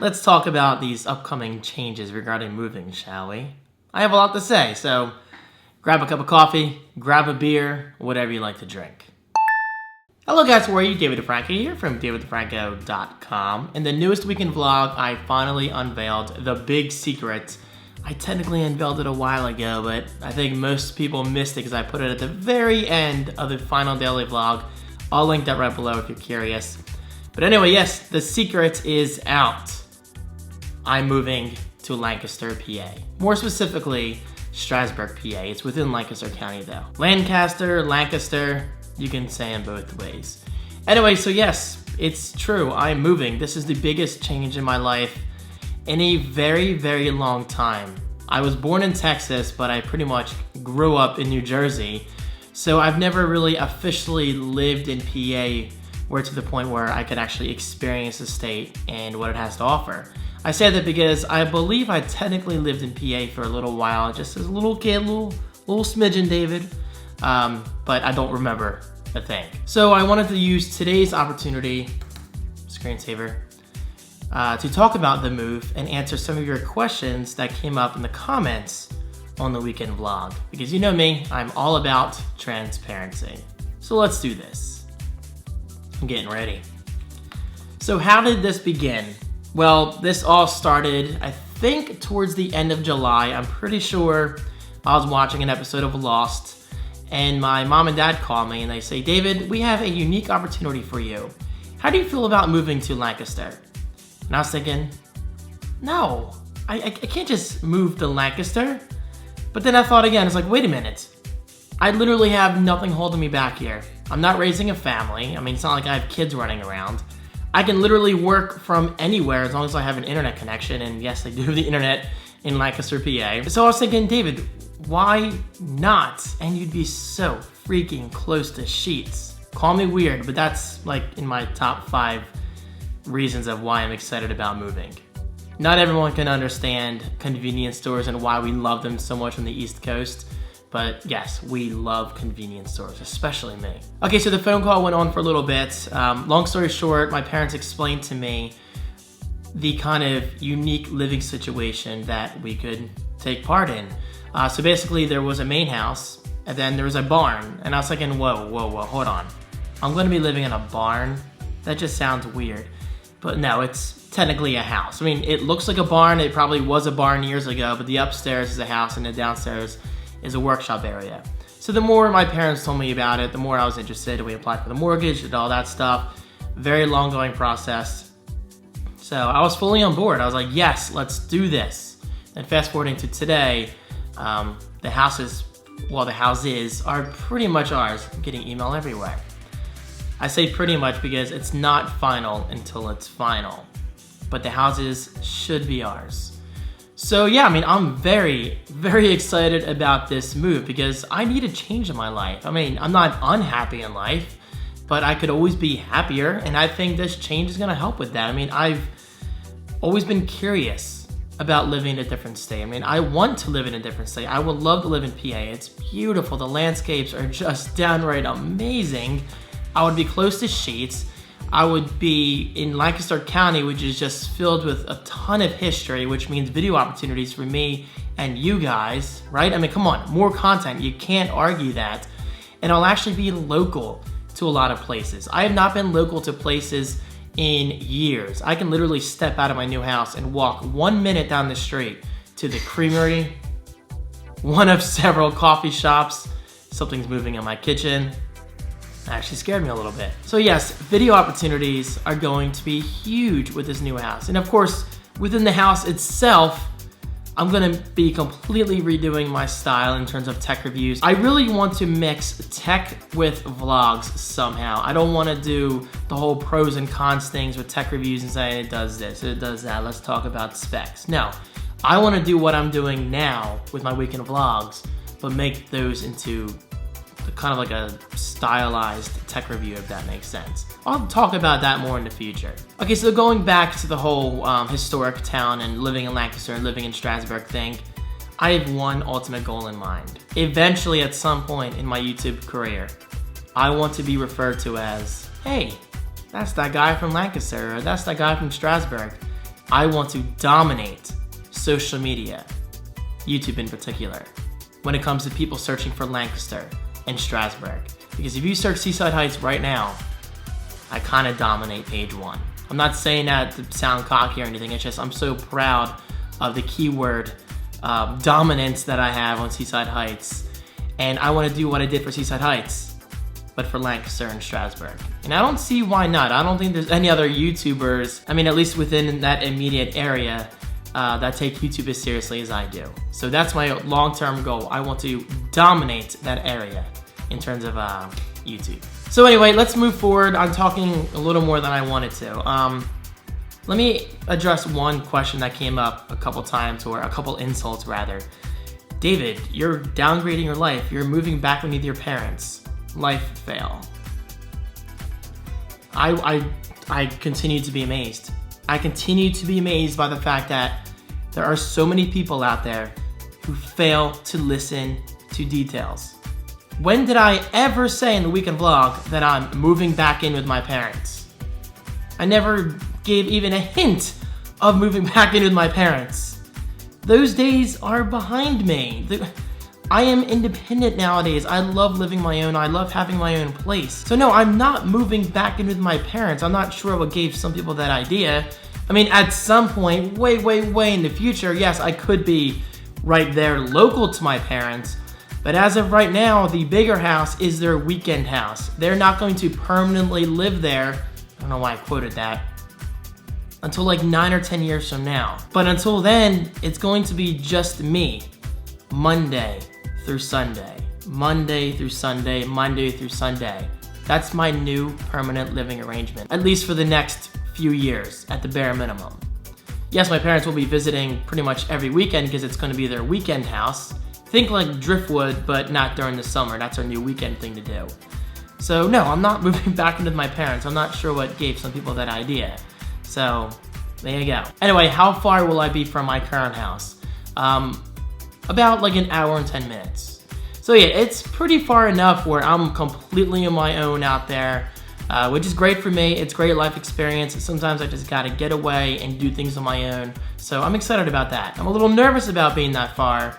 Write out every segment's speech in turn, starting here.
let's talk about these upcoming changes regarding moving, shall we? I have a lot to say, so grab a cup of coffee, grab a beer, whatever you like to drink. Hello guys, how are you? David Franco here from davidfranco.com. In the newest weekend vlog, I finally unveiled the big secret. I technically unveiled it a while ago, but I think most people missed it because I put it at the very end of the final daily vlog. I'll link that right below if you're curious. But anyway, yes, the secret is out. I'm moving to Lancaster, PA. More specifically, Strasburg, PA. It's within Lancaster County though. Lancaster, you can say in both ways. Anyway, so yes, it's true, I'm moving. This is the biggest change in my life in a very, very long time. I was born in Texas, but I pretty much grew up in New Jersey. So I've never really officially lived in PA where to the point where I could actually experience the state and what it has to offer. I say that because I believe I technically lived in PA for a little while, just as a little kid, little smidgen David, but I don't remember a thing. So I wanted to use today's opportunity, screensaver, to talk about the move and answer some of your questions that came up in the comments on the weekend vlog. Because you know me, I'm all about transparency. So let's do this. I'm getting ready. So how did this begin? Well, this all started, I think, towards the end of July. I'm pretty sure I was watching an episode of Lost, and my mom and dad call me and they say, David, we have a unique opportunity for you. How do you feel about moving to Lancaster? And I was thinking, no, I can't just move to Lancaster. But then I thought again, it's like, wait a minute. I literally have nothing holding me back here. I'm not raising a family. I mean, it's not like I have kids running around. I can literally work from anywhere as long as I have an internet connection. And yes, I do have the internet in Lancaster, PA. So I was thinking, David, why not? And you'd be so freaking close to Sheets. Call me weird, but that's like in my top 5 reasons of why I'm excited about moving. Not everyone can understand convenience stores and why we love them so much on the East Coast. But yes, we love convenience stores, especially me. Okay, so the phone call went on for a little bit. Long story short, my parents explained to me the kind of unique living situation that we could take part in. So basically there was a main house and then there was a barn. And I was thinking, whoa, hold on. I'm gonna be living in a barn? That just sounds weird. But no, it's technically a house. I mean, it looks like a barn. It probably was a barn years ago, but the upstairs is a house and the downstairs is a workshop area. So the more my parents told me about it, the more I was interested. We applied for the mortgage, did all that stuff. Very long going process. So I was fully on board. I was like, yes, let's do this. And fast forwarding to today, the houses are pretty much ours. I'm getting email everywhere. I say pretty much because it's not final until it's final. But the houses should be ours. So yeah, I mean, I'm very, very excited about this move because I need a change in my life. I mean, I'm not unhappy in life, but I could always be happier. And I think this change is gonna help with that. I mean, I've always been curious about living in a different state. I mean, I want to live in a different state. I would love to live in PA. It's beautiful. The landscapes are just downright amazing. I would be close to Sheets. I would be in Lancaster County, which is just filled with a ton of history, which means video opportunities for me and you guys, right? I mean, come on, more content. You can't argue that. And I'll actually be local to a lot of places. I have not been local to places in years. I can literally step out of my new house and walk 1 minute down the street to the creamery, one of several coffee shops. Something's moving in my kitchen. Actually scared me a little bit. So yes, video opportunities are going to be huge with this new house. And of course, within the house itself, I'm gonna be completely redoing my style in terms of tech reviews. I really want to mix tech with vlogs somehow. I don't wanna do the whole pros and cons things with tech reviews and saying it does this, it does that, let's talk about specs. No, I wanna do what I'm doing now with my weekend vlogs, but make those into kind of like a stylized tech review, if that makes sense. I'll talk about that more in the future. Okay, so going back to the whole historic town and living in Lancaster and living in Strasburg thing, I have one ultimate goal in mind. Eventually, at some point in my YouTube career, I want to be referred to as, hey, that's that guy from Lancaster, or that's that guy from Strasburg. I want to dominate social media, YouTube in particular, when it comes to people searching for Lancaster and Strasburg. Because if you search Seaside Heights right now, I kind of dominate page 1. I'm not saying that to sound cocky or anything, it's just I'm so proud of the keyword dominance that I have on Seaside Heights. And I want to do what I did for Seaside Heights, but for Lancaster and Strasburg. And I don't see why not. I don't think there's any other YouTubers, I mean, at least within that immediate area, that take YouTube as seriously as I do. So that's my long-term goal. I want to dominate that area in terms of YouTube. So anyway, let's move forward. I'm talking a little more than I wanted to. Let me address one question that came up a couple times, or a couple insults rather. David, you're downgrading your life. You're moving back in with your parents. Life fail. I continue to be amazed. I continue to be amazed by the fact that there are so many people out there who fail to listen to details. When did I ever say in the weekend vlog that I'm moving back in with my parents? I never gave even a hint of moving back in with my parents. Those days are behind me. I am independent nowadays. I love living my own. I love having my own place. So no, I'm not moving back in with my parents. I'm not sure what gave some people that idea. I mean, at some point, way in the future, yes, I could be right there local to my parents. But as of right now, the bigger house is their weekend house. They're not going to permanently live there. I don't know why I quoted that. Until like 9 or 10 years from now. But until then, it's going to be just me. Monday through Sunday. Monday through Sunday. Monday through Sunday. That's my new permanent living arrangement. At least for the next few years, at the bare minimum. Yes, my parents will be visiting pretty much every weekend because it's going to be their weekend house. Think like Driftwood, but not during the summer. That's our new weekend thing to do. So no, I'm not moving back in with my parents. I'm not sure what gave some people that idea. So there you go. Anyway, how far will I be from my current house? About like an hour and 10 minutes. So yeah, it's pretty far enough where I'm completely on my own out there, which is great for me. It's great life experience. Sometimes I just gotta get away and do things on my own. So I'm excited about that. I'm a little nervous about being that far,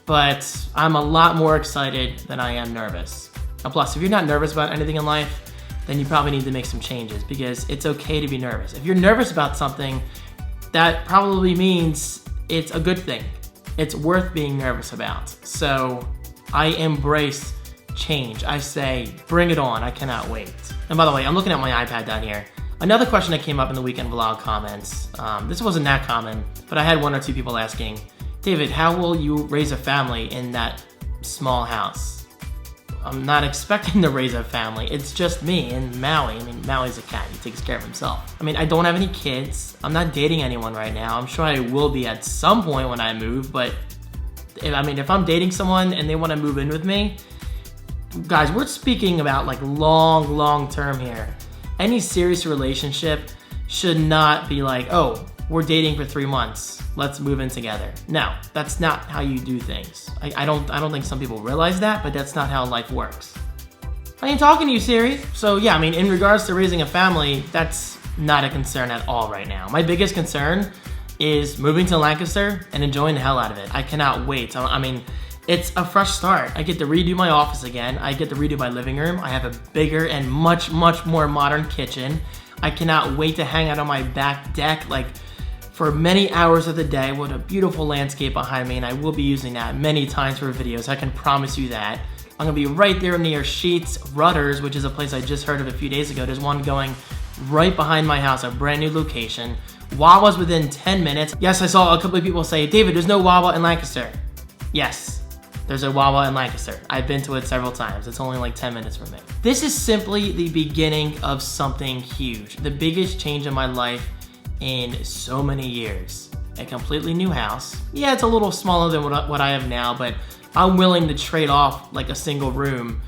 but I'm a lot more excited than I am nervous. And plus, if you're not nervous about anything in life, then you probably need to make some changes, because it's okay to be nervous. If you're nervous about something, that probably means it's a good thing. It's worth being nervous about. So I embrace change. I say, bring it on, I cannot wait. And by the way, I'm looking at my iPad down here. Another question that came up in the weekend vlog comments, this wasn't that common, but I had 1 or 2 people asking, David, how will you raise a family in that small house? I'm not expecting to raise a family. It's just me and Maui. I mean, Maui's a cat. He takes care of himself. I mean, I don't have any kids. I'm not dating anyone right now. I'm sure I will be at some point when I move, but if I'm dating someone and they want to move in with me, guys, we're speaking about like long term here. Any serious relationship should not be like, oh, we're dating for 3 months. Let's move in together. No, that's not how you do things. I don't think some people realize that, but that's not how life works. I ain't talking to you, Siri. So yeah, I mean, in regards to raising a family, that's not a concern at all right now. My biggest concern is moving to Lancaster and enjoying the hell out of it. I cannot wait. I mean, it's a fresh start. I get to redo my office again. I get to redo my living room. I have a bigger and much more modern kitchen. I cannot wait to hang out on my back deck, like, for many hours of the day. What a beautiful landscape behind me, and I will be using that many times for videos. I can promise you that. I'm gonna be right there near Sheets Rudders, which is a place I just heard of a few days ago. There's one going right behind my house, a brand new location. Wawa's within 10 minutes. Yes, I saw a couple of people say, David, there's no Wawa in Lancaster. Yes, there's a Wawa in Lancaster. I've been to it several times. It's only like 10 minutes from me. This is simply the beginning of something huge. The biggest change in my life in so many years. A completely new house. Yeah, it's a little smaller than what I have now, but I'm willing to trade off like a single room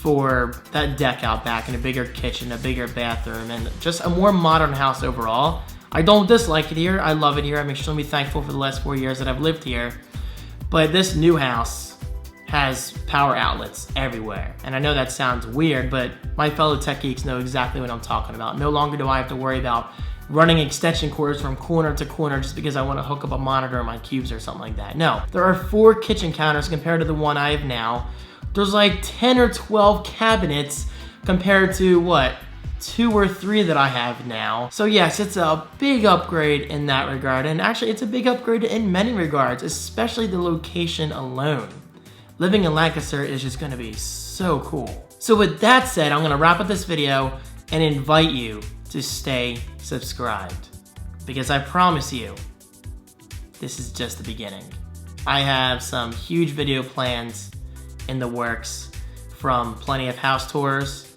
for that deck out back and a bigger kitchen, a bigger bathroom, and just a more modern house overall. I don't dislike it here. I love it here. I'm extremely thankful for the last 4 years that I've lived here. But this new house has power outlets everywhere. And I know that sounds weird, but my fellow tech geeks know exactly what I'm talking about. No longer do I have to worry about running extension cords from corner to corner just because I want to hook up a monitor on my cubes or something like that. No, there are 4 kitchen counters compared to the one I have now. There's like 10 or 12 cabinets compared to what? 2 or 3 that I have now. So yes, it's a big upgrade in that regard, and actually it's a big upgrade in many regards, especially the location alone. Living in Lancaster is just gonna be so cool. So with that said, I'm gonna wrap up this video and invite you to stay subscribed, because I promise you, this is just the beginning. I have some huge video plans in the works, from plenty of house tours,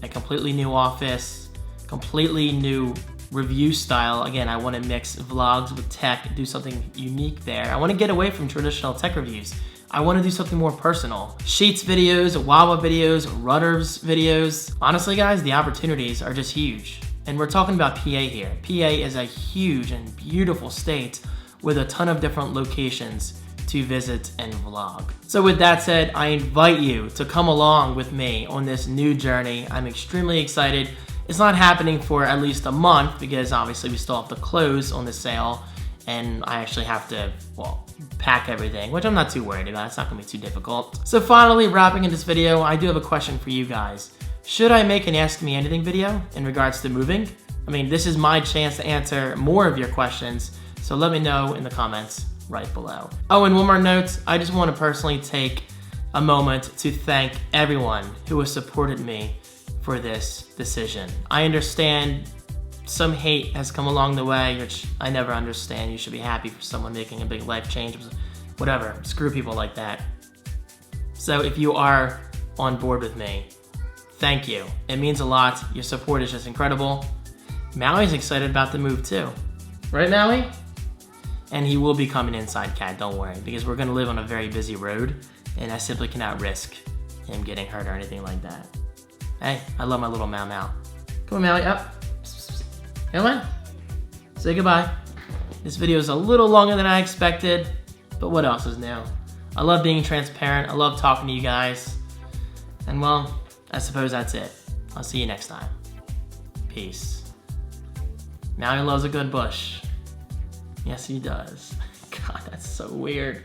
a completely new office, completely new review style. Again, I want to mix vlogs with tech, do something unique there. I want to get away from traditional tech reviews. I want to do something more personal. Sheets videos, Wawa videos, Rudders videos. Honestly guys, the opportunities are just huge. And we're talking about PA here. PA is a huge and beautiful state with a ton of different locations to visit and vlog. So with that said, I invite you to come along with me on this new journey. I'm extremely excited. It's not happening for at least a month because obviously we still have to close on the sale, and I actually have to, well, pack everything, which I'm not too worried about. It's not gonna be too difficult. So finally, wrapping in this video, I do have a question for you guys. Should I make an Ask Me Anything video in regards to moving? I mean, this is my chance to answer more of your questions, so let me know in the comments right below. Oh, and one more note, I just want to personally take a moment to thank everyone who has supported me for this decision. I understand some hate has come along the way, which I never understand. You should be happy for someone making a big life change. Whatever, screw people like that. So if you are on board with me, thank you. It means a lot. Your support is just incredible. Maui's excited about the move too. Right, Maui? And he will be coming inside cat, don't worry, because we're gonna live on a very busy road, and I simply cannot risk him getting hurt or anything like that. Hey, I love my little Mau Mau. Come on, Maui, up. Come on. Say goodbye. This video is a little longer than I expected, but what else is new? I love being transparent. I love talking to you guys. And well, I suppose that's it. I'll see you next time. Peace. Maui loves a good bush. Yes, he does. God, that's so weird.